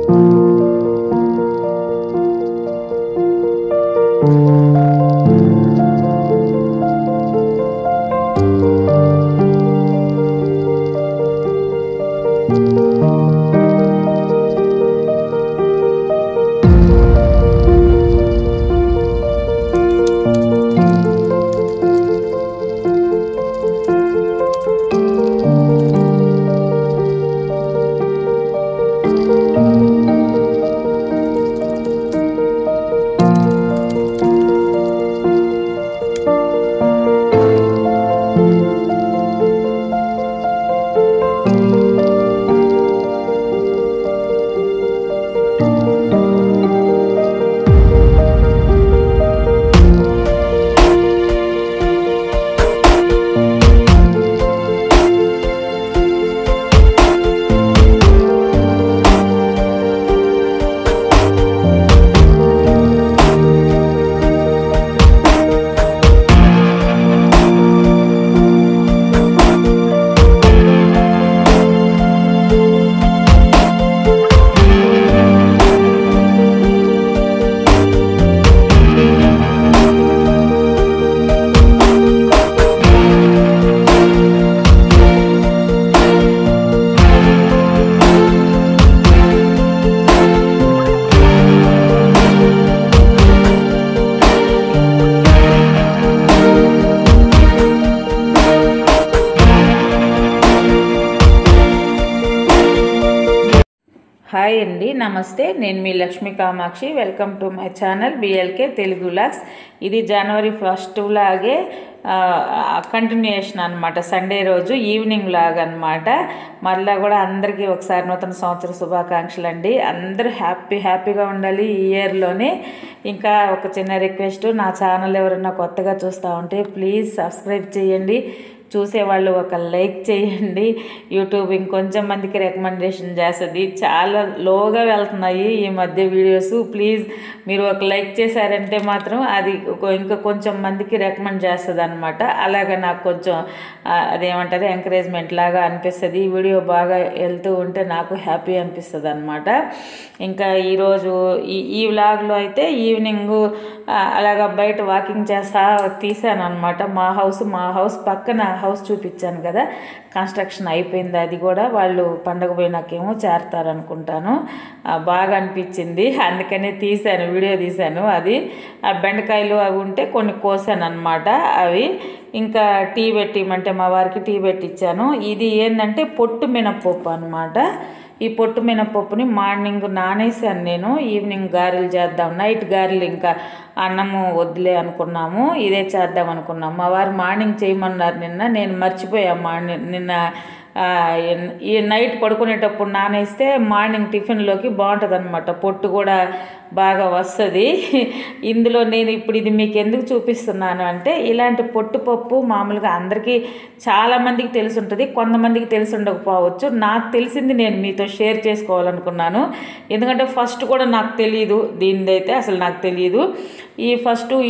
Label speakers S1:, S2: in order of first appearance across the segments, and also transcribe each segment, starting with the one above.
S1: Hi అండి, నమస్తే. నేను మీ Lakshmi Kamakshi. Welcome to my channel BLK Telugu vlogs. ఇది జనవరి 1 వ్లాగే కంటిన్యూయేషన్ అనమాట. సండే రోజు ఈవినింగ్ వ్లాగ్ అనమాట. మళ్ళీ కూడా అందరికీ ఒకసారి నూతన సంవత్సర శుభాకాంక్షలు అండి. అందరూ హ్యాపీగా ఉండాలి ఈ ఇయర్లోనే. ఇంకా ఒక చిన్న రిక్వెస్ట్, నా ఛానల్ ఎవరైనా కొత్తగా చూస్తూ ఉంటే ప్లీజ్ సబ్స్క్రైబ్ చేయండి. చూసేవాళ్ళు ఒక లైక్ చేయండి. యూట్యూబ్ ఇంకొంచెం మందికి రికమెండేషన్ చేస్తుంది. చాలా లోగా వెళ్తున్నాయి ఈ మధ్య వీడియోస్. ప్లీజ్ మీరు ఒక లైక్ చేశారంటే మాత్రం అది ఇంకా కొంచెం మందికి రికమెండ్ చేస్తుంది అనమాట. అలాగే నాకు కొంచెం అదేమంటారు ఎంకరేజ్మెంట్ లాగా అనిపిస్తుంది. ఈ వీడియో బాగా వెళ్తూ ఉంటే నాకు హ్యాపీ అనిపిస్తుంది అనమాట. ఇంకా ఈరోజు ఈ వ్లాగ్లో అయితే ఈవినింగ్ అలాగా బయట వాకింగ్ చేస్తా తీసాను అనమాట. మా హౌస్ పక్కన హౌస్ చూపించాను కదా, కన్స్ట్రక్షన్ అయిపోయింది. అది కూడా వాళ్ళు పండగ పోయినాకేమో చేరతారనుకుంటాను. బాగా అనిపించింది, అందుకనే వీడియో తీశాను. అది ఆ బెండకాయలు అవి ఉంటే కొన్ని కోసాను అనమాట. అవి ఇంకా టీ పెట్టిమంటే మా వారికి టీ పెట్టించాను. ఇది ఏంటంటే పొట్టు మినపప్పు అనమాట. ఈ పొట్టు మినపప్పుని మార్నింగ్ నానేసాను నేను. ఈవినింగ్ గారెలు చేద్దాం, నైట్ గారెలు ఇంకా అన్నము వద్దులే అనుకున్నాము, ఇదే చేద్దాం అనుకున్నాము. మా వారు మార్నింగ్ చేయమన్నారు నిన్న, నేను మర్చిపోయా. నిన్న ఈ నైట్ పడుకునేటప్పుడు నానేస్తే మార్నింగ్ టిఫిన్లోకి బాగుంటుంది అనమాట. పొట్టు కూడా బాగా వస్తుంది. ఇందులో నేను ఇప్పుడు ఇది మీకు ఎందుకు చూపిస్తున్నాను అంటే, ఇలాంటి పొట్టుపప్పు మామూలుగా అందరికీ చాలామందికి తెలిసి ఉంటుంది, కొంతమందికి తెలిసి ఉండకపోవచ్చు. నాకు తెలిసింది నేను మీతో షేర్ చేసుకోవాలనుకున్నాను. ఎందుకంటే ఫస్ట్ కూడా నాకు తెలియదు, దీనిదైతే అసలు నాకు తెలియదు.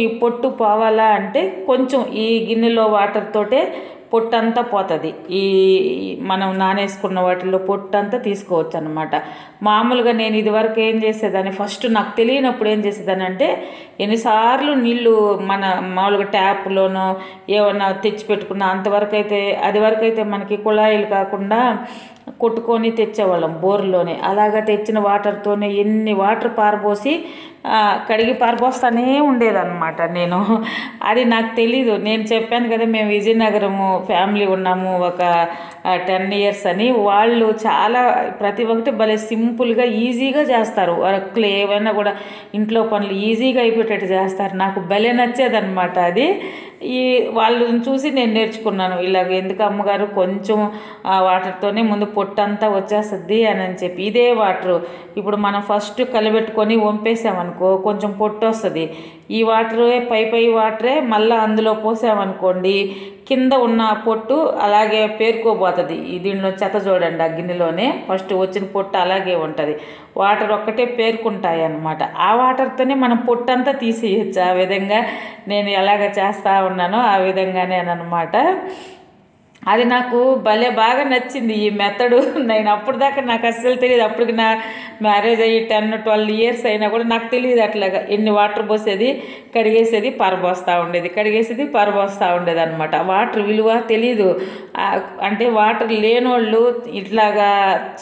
S1: ఈ పొట్టు పోవాలా అంటే కొంచెం ఈ గిన్నెలో వాటర్ తోటే పొట్టంతా పోతుంది. ఈ మనం నానేసుకున్న వాటిల్లో పొట్టంతా తీసుకోవచ్చు అనమాట. మామూలుగా నేను ఇదివరకు ఏం చేసేదాన్ని, ఫస్ట్ నాకు తెలియనప్పుడు ఏం చేసేదాన్ని అంటే, ఎన్నిసార్లు నీళ్ళు మన మామూలుగా ట్యాప్లోనో ఏమన్నా తెచ్చి పెట్టుకున్నా అది వరకు అయితే మనకి కుళాయిలు కాకుండా కొట్టుకొని తెచ్చేవాళ్ళం బోర్లోనే. అలాగా తెచ్చిన వాటర్తోనే ఎన్ని వాటర్ పారబోసి కడిగి పారబోస్తానే ఉండేదన్నమాట నేను. అది నాకు తెలీదు. నేను చెప్పాను కదా, మేము విజయనగరము ఫ్యామిలీ ఉన్నాము ఒక 10 years అని. వాళ్ళు చాలా ప్రతి ఒక్కటి భలే సింపుల్గా ఈజీగా చేస్తారు. వర్క్లు ఏవైనా కూడా ఇంట్లో పనులు ఈజీగా అయిపోయేటట్టు చేస్తారు. నాకు భలే నచ్చేదన్నమాట అది. వాళ్ళని చూసి నేను నేర్చుకున్నాను. ఇలాగ ఎందుకు అమ్మగారు కొంచెం వాటర్తోనే ముందు పొట్టంతా వచ్చేస్తుంది అని చెప్పి. ఇదే వాటరు ఇప్పుడు మనం ఫస్ట్ కలిపెట్టుకొని వంపేసామనుకో కొంచెం పొట్టు వస్తుంది. ఈ వాటరే పై వాటరే మళ్ళీ అందులో పోసామనుకోండి, కింద ఉన్న పొట్టు అలాగే పేరుకోబోతుంది. దీనిలో చెత్త చూడండి, ఆ గిన్నెలోనే ఫస్ట్ వచ్చిన పొట్టు అలాగే ఉంటుంది. వాటర్ ఒక్కటే పేరుకుంటాయి అన్నమాట. ఆ వాటర్తోనే మనం పొట్టంతా తీసేయచ్చు. ఆ విధంగా నేను ఎలాగ చేస్తూ ఉన్నానో ఆ విధంగానే అనమాట. అది నాకు భలే బాగా నచ్చింది ఈ మెథడు. నేను అప్పుడు దాకా నాకు అస్సలు తెలియదు. అప్పటికి నా మ్యారేజ్ అయ్యి 10-12 ఇయర్స్ అయినా కూడా నాకు తెలియదు అట్లాగా. ఎన్ని వాటర్ పోసేది, కడిగేసేది, పారబోస్తూ ఉండేది, కడిగేసేది, పారబోస్తూ ఉండేది అనమాట. వాటర్ విలువ తెలీదు. అంటే వాటర్ లేనోళ్ళు ఇట్లాగా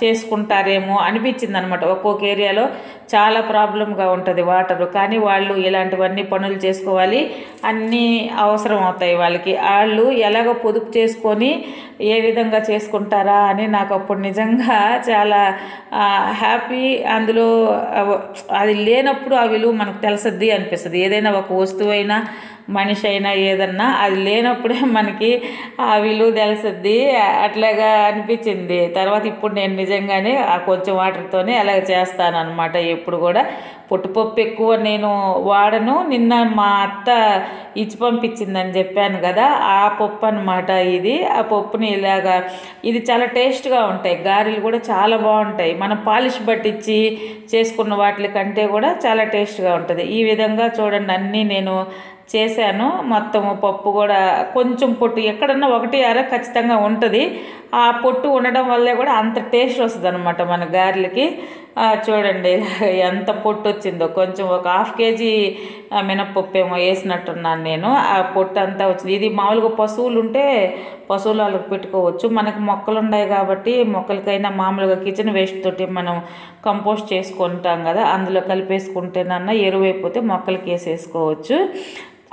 S1: చేసుకుంటారేమో అనిపించింది అనమాట. ఒక్కొక్క ఏరియాలో చాలా ప్రాబ్లంగా ఉంటుంది వాటరు. కానీ వాళ్ళు ఇలాంటివన్నీ పనులు చేసుకోవాలి, అన్నీ అవసరం అవుతాయి వాళ్ళకి. వాళ్ళు ఎలాగ పొదుపు చేసుకొని ఏ విధంగా చేసుకుంటారా అని నాకు అప్పుడు నిజంగా చాలా హ్యాపీ. అందులో అది లేనప్పుడు ఆ విలువ మనకు తెలుస్తుంది అనిపిస్తుంది. ఏదైనా ఒక వస్తువైనా మనిషి అయినా ఏదన్నా అది లేనప్పుడే మనకి ఆ విలువ తెలుస్తుంది. అట్లాగా అనిపించింది. తర్వాత ఇప్పుడు నేను నిజంగానే ఆ కొంచెం వాటర్తోనే అలాగ చేస్తానన్నమాట. ఎప్పుడు కూడా పొట్టుపప్పు ఎక్కువ నేను వాడను. నిన్న మా అత్త ఇచ్చి పంపించిందని చెప్పాను కదా, ఆ పప్పు అనమాట ఇది. ఆ పప్పుని ఇలాగా, ఇది చాలా టేస్ట్గా ఉంటాయి. గారెలు కూడా చాలా బాగుంటాయి. మనం పాలిష్ పట్టించి చేసుకున్న వాటి కంటే కూడా చాలా టేస్ట్గా ఉంటుంది. ఈ విధంగా చూడండి అన్నీ నేను చేశాను. మొత్తము పప్పు కూడా కొంచెం పొట్టు ఎక్కడన్నా 1-2 ఖచ్చితంగా ఉంటుంది. ఆ పొట్టు ఉండడం వల్లే కూడా అంత టేస్ట్ వస్తుంది అనమాట మన గారెలకి. చూడండి ఎంత పొట్టు వచ్చిందో. కొంచెం ఒక 1/2 కేజీ మినప్పప్పు ఏమో వేసినట్టున్నాను నేను. ఆ పొట్టు అంతా వచ్చింది. ఇది మామూలుగా పశువులు ఉంటే పశువులు వాళ్ళకి పెట్టుకోవచ్చు. మనకి మొక్కలు ఉన్నాయి కాబట్టి మొక్కలకైనా మామూలుగా కిచెన్ వేస్ట్ తోటి మనం కంపోస్ట్ చేసుకుంటాం కదా, అందులో కలిపేసుకుంటేనన్నా ఎరువైపోతే మొక్కలకి వేసేసుకోవచ్చు.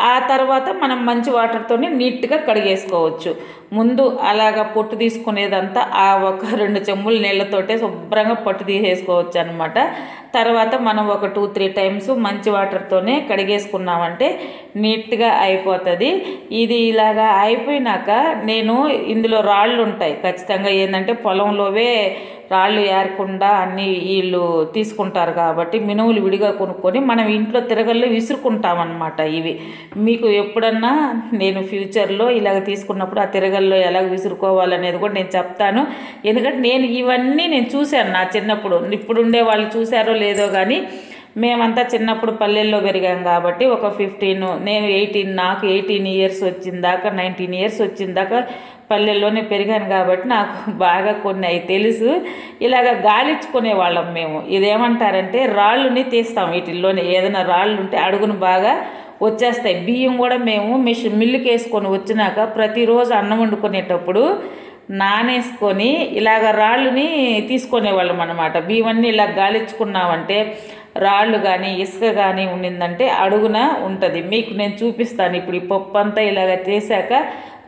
S1: ఆ తర్వాత మనం మంచి వాటర్తోనే నీట్గా కడిగేసుకోవచ్చు. ముందు అలాగా పొట్టు తీసుకునేదంతా ఆ ఒక 2 చెంబులు నీళ్ళతోటే శుభ్రంగా పొట్టు తీసేసుకోవచ్చు అనమాట. తర్వాత మనం ఒక 2-3 టైమ్స్ మంచి వాటర్తోనే కడిగేసుకున్నామంటే నీట్గా అయిపోతుంది. ఇది ఇలాగా అయిపోయినాక నేను ఇందులో రాళ్ళు ఉంటాయి ఖచ్చితంగా. ఏంటంటే పొలంలోవే రాళ్ళు ఏరకుండా అన్నీ వీళ్ళు తీసుకుంటారు కాబట్టి మినువులు విడిగా కొనుక్కొని మనం ఇంట్లో తిరగల్లో విసురుకుంటామన్నమాట. ఇవి మీకు ఎప్పుడన్నా నేను ఫ్యూచర్లో ఇలాగ తీసుకున్నప్పుడు ఆ తిరగల్లో ఎలాగ విసురుకోవాలనేది కూడా నేను చెప్తాను. ఎందుకంటే నేను ఇవన్నీ నేను చూశాను నా చిన్నప్పుడు. ఇప్పుడు ఉండే వాళ్ళు చూశారో లేదో కానీ మేమంతా చిన్నప్పుడు పల్లెల్లో పెరిగాం కాబట్టి ఒక 15, నేను 18, నాకు 18 ఇయర్స్ వచ్చిందాకా 19 ఇయర్స్ వచ్చిందాకా పల్లెల్లోనే పెరిగాను కాబట్టి నాకు బాగా కొన్ని అవి తెలుసు. ఇలాగ గాలిచ్చుకునే వాళ్ళం మేము. ఇదేమంటారంటే రాళ్ళుని తీస్తాం. వీటిల్లోనే ఏదైనా రాళ్ళు ఉంటే అడుగును బాగా వచ్చేస్తాయి. బియ్యం కూడా మేము మిల్లుకి వేసుకొని వచ్చినాక ప్రతిరోజు అన్నం వండుకునేటప్పుడు నానేసుకొని ఇలాగ రాళ్ళుని తీసుకునేవాళ్ళం అనమాట. బియ్యం అన్నీ ఇలా గాలిచ్చుకున్నామంటే రాళ్ళు కానీ ఇసుక కానీ ఉండిందంటే అడుగున ఉంటుంది. మీకు నేను చూపిస్తాను. ఇప్పుడు ఈ పప్పు అంతా ఇలాగ చేశాక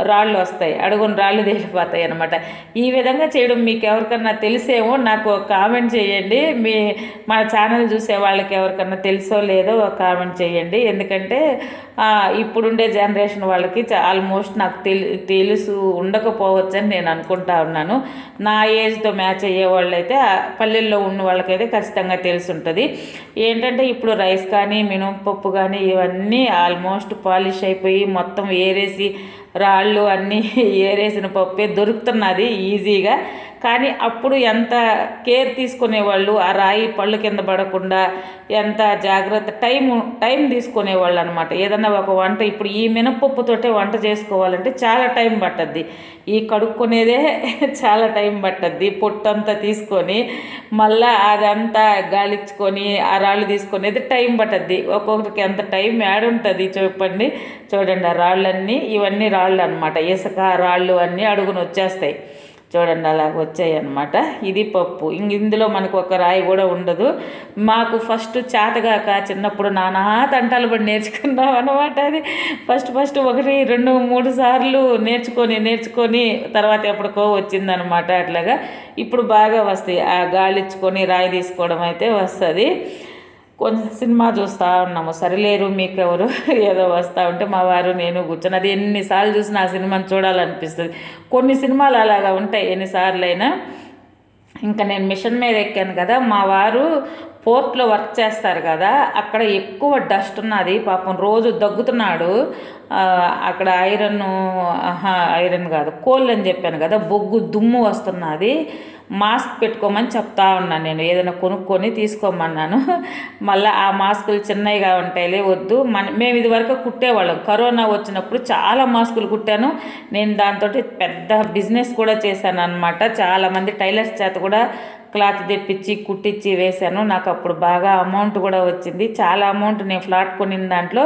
S1: రాళ్ళు వస్తాయి, అడుగున రాళ్ళు తేలిపోతాయి అనమాట. ఈ విధంగా చేయడం మీకు ఎవరికన్నా తెలిసేమో నాకు కామెంట్ చేయండి. మన ఛానల్ చూసే వాళ్ళకి ఎవరికన్నా తెలుసో లేదో కామెంట్ చేయండి. ఎందుకంటే ఇప్పుడుండే జనరేషన్ వాళ్ళకి ఆల్మోస్ట్ నాకు తెలుసు ఉండకపోవచ్చు అని నేను అనుకుంటా ఉన్నాను. నా ఏజ్తో మ్యాచ్ అయ్యే వాళ్ళు అయితే పల్లెల్లో ఉన్న వాళ్ళకైతే ఖచ్చితంగా తెలిసి ఉంటుంది. ఏంటంటే ఇప్పుడు రైస్ కానీ మినపప్పు కానీ ఇవన్నీ ఆల్మోస్ట్ పాలిష్ అయిపోయి మొత్తం ఏరేసి రాళ్ళు అన్నీ ఏరేసిన పప్పే దొరుకుతున్నది ఈజీగా. కానీ అప్పుడు ఎంత కేర్ తీసుకునేవాళ్ళు, ఆ రాయి పళ్ళు కింద పడకుండా ఎంత జాగ్రత్త టైం తీసుకునేవాళ్ళు అనమాట. ఏదన్నా ఒక వంట ఇప్పుడు ఈ మినపప్పుతోటే వంట చేసుకోవాలంటే చాలా టైం పట్టద్ది. ఈ కడుక్కునేదే చాలా టైం పట్టద్ది. పొట్టంతా తీసుకొని మళ్ళా అదంతా గాలిచ్చుకొని ఆ రాళ్ళు తీసుకునేది టైం పట్టద్ది. ఒక్కొక్కరికి ఎంత టైం యాడ్ ఉంటుంది చెప్పండి. చూడండి ఆ రాళ్ళన్నీ, ఇవన్నీ రాళ్ళు అనమాట. ఇసుక రాళ్ళు అన్నీ అడుగున వచ్చేస్తాయి. చూడండి అలాగ వచ్చాయి అన్నమాట. ఇది పప్పు. ఇందులో మనకు ఒక రాయి కూడా ఉండదు. మాకు ఫస్ట్ చేతగాక చిన్నప్పుడు నానా తంటాలు పడి నేర్చుకున్నాం అనమాట. అది ఫస్ట్ 1, 2, 3 సార్లు నేర్చుకొని తర్వాత ఎప్పటికో వచ్చిందనమాట. అట్లాగా ఇప్పుడు బాగా వస్తాయి. ఆ గాలిచ్చుకొని రాయి తీసుకోవడం అయితే వస్తుంది. కొంచెం సినిమా చూస్తూ ఉన్నాము. సరిలేరు మీకెవరు ఏదో వస్తూ ఉంటే మా వారు నేను కూర్చొని అది ఎన్నిసార్లు చూసినా ఆ సినిమాని చూడాలనిపిస్తుంది. కొన్ని సినిమాలు అలాగా ఉంటాయి ఎన్నిసార్లు అయినా. ఇంకా నేను మిషన్ మీద ఎక్కాను కదా, మా వారు పోర్ట్లో వర్క్ చేస్తారు కదా, అక్కడ ఎక్కువ డస్ట్ ఉన్నది. పాపం రోజు దగ్గుతున్నాడు. అక్కడ ఐరన్ కాదు కోళ్ళు అని చెప్పాను కదా, బొగ్గు దుమ్ము వస్తున్నది. మాస్క్ పెట్టుకోమని చెప్తా ఉన్నాను. నేను ఏదైనా కొనుక్కొని తీసుకోమన్నాను. మళ్ళీ ఆ మాస్కులు చిన్నవిగా ఉంటాయిలే, వద్దు. మేము ఇది వరకు కుట్టేవాళ్ళం. కరోనా వచ్చినప్పుడు చాలా మాస్కులు కుట్టాను నేను. దాంతో పెద్ద బిజినెస్ కూడా చేశాను అనమాట. చాలామంది టైలర్స్ చేత కూడా క్లాత్ తెప్పించి కుట్టించి వేశాను. నాకు అప్పుడు బాగా అమౌంట్ కూడా వచ్చింది. చాలా అమౌంట్ నేను ఫ్లాట్ కొనిన దాంట్లో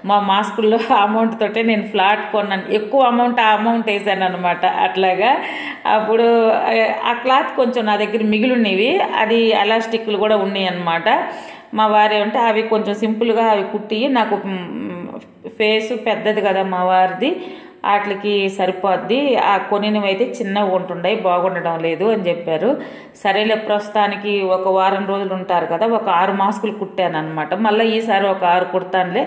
S1: మా మాస్కుల్లో అమౌంట్ తోటే నేను ఫ్లాట్ కొన్నాను. ఎక్కువ అమౌంట్ ఆ అమౌంట్ వేసాను అనమాట. అట్లాగా అప్పుడు ఆ క్లాత్ కొంచెం నా దగ్గర మిగిలినవి, అది ఎలాస్టిక్లు కూడా ఉన్నాయి అన్నమాట. మా వారి అంటే అవి కొంచెం సింపుల్గా అవి కుట్టి, నాకు ఫేసు పెద్దది కదా మా వారిది, వాటికి సరిపోద్ది. ఆ కొనినవి అయితే చిన్నగా ఉంటుండయి, బాగుండడం లేదు అని చెప్పారు. సరేలే ప్రస్తుతానికి ఒక వారం రోజులు ఉంటారు కదా, ఒక 6 మాస్కులు కుట్టాను అనమాట. మళ్ళీ ఈసారి ఒక 6 కుడతానులే,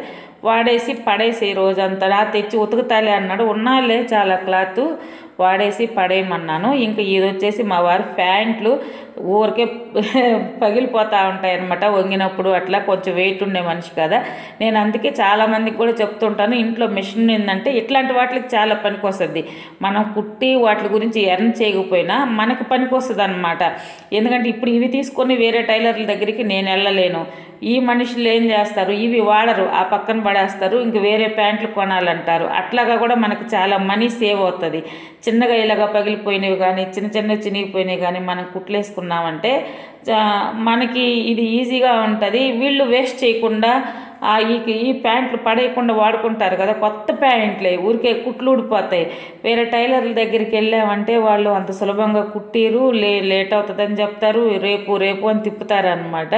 S1: వాడేసి పడేసి రోజంతా తెచ్చి ఉతుకుతాలే అన్నాడు. ఉన్నాలే చాలా క్లాత్, వాడేసి పడేయమన్నాను. ఇంకా ఇది వచ్చేసి మా వారి ప్యాంట్లు ఊరికే పగిలిపోతూ ఉంటాయి అన్నమాట వంగినప్పుడు. అట్లా కొంచెం వెయిట్ ఉండే మనిషి కదా నేను. అందుకే చాలామందికి కూడా చెప్తుంటాను, ఇంట్లో మిషన్ ఏంటంటే ఇట్లాంటి వాటికి చాలా పనికి వస్తుంది. మనం కుట్టి వాటి గురించి ఎర్న్ చేయకపోయినా మనకు పనికి వస్తుంది అనమాట. ఎందుకంటే ఇప్పుడు ఇవి తీసుకొని వేరే టైలర్ల దగ్గరికి నేను వెళ్ళలేను. ఈ మనుషులు ఏం చేస్తారు, ఇవి వాడరు, ఆ పక్కన పడేస్తారు, ఇంక వేరే ప్యాంట్లు కొనాలంటారు. అట్లాగా కూడా మనకు చాలా మనీ సేవ్ అవుతుంది. చిన్నగా ఇలాగా పగిలిపోయినవి కానీ చిన్న చిన్న చినిగిపోయినవి కానీ మనం కుట్లేసుకున్నామంటే మనకి ఇది ఈజీగా ఉంటుంది. వీళ్ళు వేస్ట్ చేయకుండా ఈ ప్యాంట్లు పడేయకుండా వాడుకుంటారు కదా, కొత్త ప్యాంట్లే ఊరికే కుట్లు ఊడిపోతాయి. వేరే టైలర్ల దగ్గరికి వెళ్ళామంటే వాళ్ళు అంత సులభంగా కుట్టిరు, లేట్ అవుతుందని చెప్తారు, రేపు అని తిప్పుతారు అనమాట.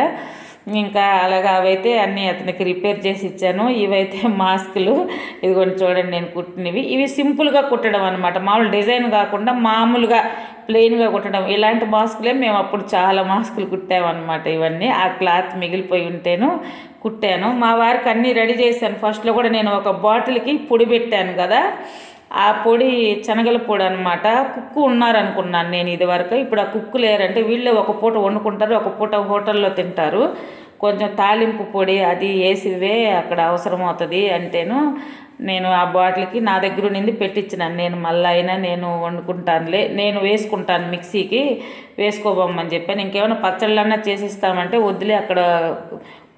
S1: ఇంకా అలాగా అవైతే అన్నీ అతనికి రిపేర్ చేసి ఇచ్చాను. ఇవైతే మాస్కులు, ఇదిగోండి చూడండి నేను కుట్టినవి. ఇవి సింపుల్గా కుట్టడం అనమాట, మామూలు డిజైన్ కాకుండా మామూలుగా ప్లెయిన్గా కుట్టడం. ఇలాంటి మాస్కులే మేము అప్పుడు చాలా మాస్కులు కుట్టామన్నమాట. ఇవన్నీ ఆ క్లాత్ మిగిలిపోయి ఉంటేను కుట్టాను. మా వారికి అన్నీ రెడీ చేశాను. ఫస్ట్లో కూడా నేను ఒక బాటిల్కి పొడి పెట్టాను కదా, ఆ పొడి శనగల పొడి అనమాట. కుక్కు ఉన్నారనుకున్నాను నేను ఇది వరకు. ఇప్పుడు ఆ కుక్కు లేరంటే వీళ్ళే ఒక పూట వండుకుంటారు, ఒక పూట హోటల్లో తింటారు. కొంచెం తాలింపు పొడి అది వేసివే అక్కడ అవసరం అవుతుంది అంటేను నేను ఆ బాటిల్కి నా దగ్గర నుండి పెట్టించినాను. నేను మళ్ళీ అయినా నేను వండుకుంటానులే, నేను వేసుకుంటాను, మిక్సీకి వేసుకోబోమని చెప్పాను. ఇంకేమైనా పచ్చళ్ళన్నా చేసిస్తామంటే వద్దులే, అక్కడ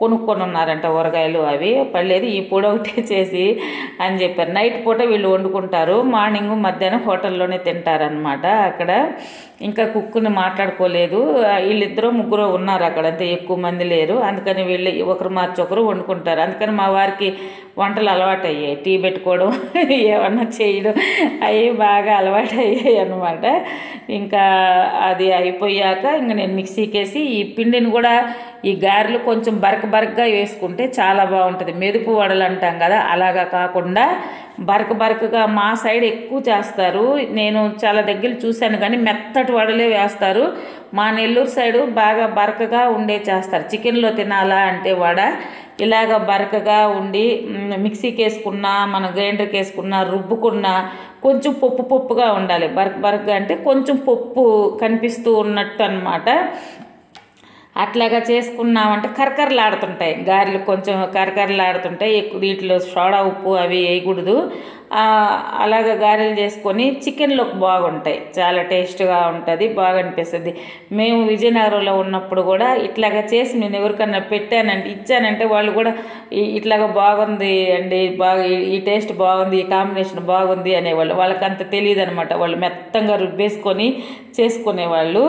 S1: కొనుక్కొని ఉన్నారంట ఊరగాయలు, అవి పడలేదు, ఈ పొడి ఒకటే చేసి అని చెప్పారు. నైట్ పూట వీళ్ళు వండుకుంటారు, మార్నింగ్ మధ్యాహ్నం హోటల్లోనే తింటారనమాట. అక్కడ ఇంకా కుక్కుని మాట్లాడుకోలేదు. వీళ్ళిద్దరూ ముగ్గురు ఉన్నారు అక్కడ, అంతే, ఎక్కువ మంది లేరు. అందుకని వీళ్ళు ఒకరు మార్చి ఒకరు వండుకుంటారు. అందుకని మా వారికి వంటలు అలవాటు అయ్యాయి, టీ పెట్టుకోవడం ఏమన్నా చేయడం అవి బాగా అలవాటు అయ్యాయి అనమాట. ఇంకా అది అయిపోయాక ఇంక నేను మిక్సీకి వేసి ఈ పిండిని కూడా, ఈ గారెలు కొంచెం బరకగా వేసుకుంటే చాలా బాగుంటుంది. మెదుపు వడలు అంటాం కదా, అలాగా కాకుండా బరకగా మా సైడ్ ఎక్కువ చేస్తారు. నేను చాలా దగ్గర చూశాను కానీ మెత్తటి వడలే వేస్తారు. మా నెల్లూరు సైడు బాగా బరకగా ఉండే చేస్తారు. చికెన్లో తినాలా అంటే వడ ఇలాగ బరకగా ఉండి మిక్సీకి వేసుకున్నా, మన గ్రైండర్కి వేసుకున్నా, రుబ్బుకున్నా కొంచెం పప్పుగా ఉండాలి. బరకగా అంటే కొంచెం పప్పు కనిపిస్తూ ఉన్నట్టు అనమాట. అట్లాగా చేసుకున్నామంటే కరకరలాడుతుంటాయి గారెలు, కొంచెం కరకరలాడుతుంటాయి. ఎక్కువ వీటిలో సోడా ఉప్పు అవి వేయకూడదు. అలాగ గారెలు చేసుకొని చికెన్లోకి బాగుంటాయి, చాలా టేస్ట్గా ఉంటుంది, బాగా అనిపిస్తుంది. మేము విజయనగరంలో ఉన్నప్పుడు కూడా ఇట్లాగా చేసి నేను ఎవరికన్నా పెట్టానంటే, ఇచ్చానంటే వాళ్ళు కూడా ఇట్లాగా బాగుంది అండి, బాగా ఈ టేస్ట్ బాగుంది, ఈ కాంబినేషన్ బాగుంది అనేవాళ్ళు. వాళ్ళకి అంత తెలియదు అనమాట, వాళ్ళు మెత్తంగా రుబ్బేసుకొని చేసుకునేవాళ్ళు.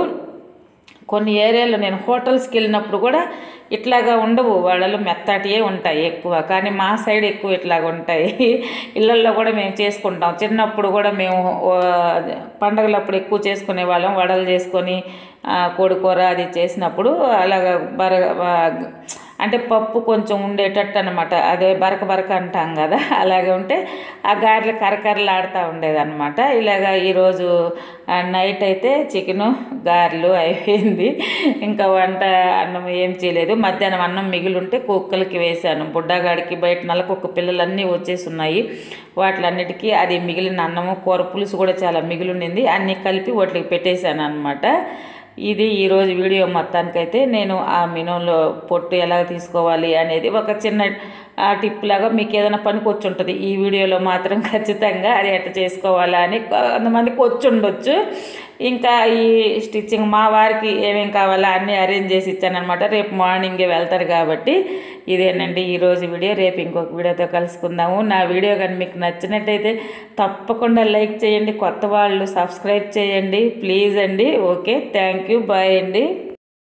S1: కొన్ని ఏరియాలో నేను హోటల్స్కి వెళ్ళినప్పుడు కూడా ఇట్లాగా ఉండవు, వాళ్ళలో మెత్తటియే ఉంటాయి ఎక్కువ. కానీ మా సైడ్ ఎక్కువ ఇట్లాగ ఉంటాయి. ఇళ్ళల్లో కూడా మేము చేసుకుంటాం. చిన్నప్పుడు కూడా మేము పండగలప్పుడు ఎక్కువ చేసుకునే వాళ్ళం, వడలు చేసుకొని కోడికూర అది చేసినప్పుడు అలాగా అంటే పప్పు కొంచెం ఉండేటట్టు అనమాట, అదే బరక అంటాం కదా, అలాగే ఉంటే ఆ గారెలు కరకరలాడుతూ ఉండేదన్నమాట. ఇలాగ ఈరోజు నైట్ అయితే చికెను గారెలు అయిపోయింది. ఇంకా వంట అన్నం ఏం చేయలేదు. మధ్యాహ్నం అన్నం మిగిలింటే కుక్కలకి వేశాను. బుడ్డగాడికి బయట నల్లకొక్క పిల్లలన్నీ వచ్చేసి ఉన్నాయి, వాటిలన్నిటికీ అది మిగిలిన అన్నము, కూర పులుసు కూడా చాలా మిగిలింది, అన్నీ కలిపి వాటికి పెట్టేశాను అనమాట. ఇది ఈరోజు వీడియో. మొత్తానికైతే నేను ఆ మినంలో పొట్టు ఎలా తీసుకోవాలి అనేది ఒక చిన్న టిప్ లాగా మీకు ఏదైనా పనికి వచ్చి ఉంటుంది ఈ వీడియోలో మాత్రం ఖచ్చితంగా అది ఎట్లా చేసుకోవాలా అని కొంతమందికి వచ్చి ఉండొచ్చు. ఇంకా ఈ స్టిచ్చింగ్ మా వారికి ఏమేమి కావాలో అన్నీ అరేంజ్ చేసి ఇచ్చానమాట. రేపు మార్నింగే వెళ్తారు కాబట్టి ఇదేనండి ఈరోజు వీడియో. రేపు ఇంకొక వీడియోతో కలుసుకుందాము. నా వీడియో కానీ మీకు నచ్చినట్టయితే తప్పకుండా లైక్ చేయండి, కొత్త వాళ్ళు సబ్స్క్రైబ్ చేయండి ప్లీజ్ అండి. ఓకే, థ్యాంక్ యూ, బాయ్ అండి.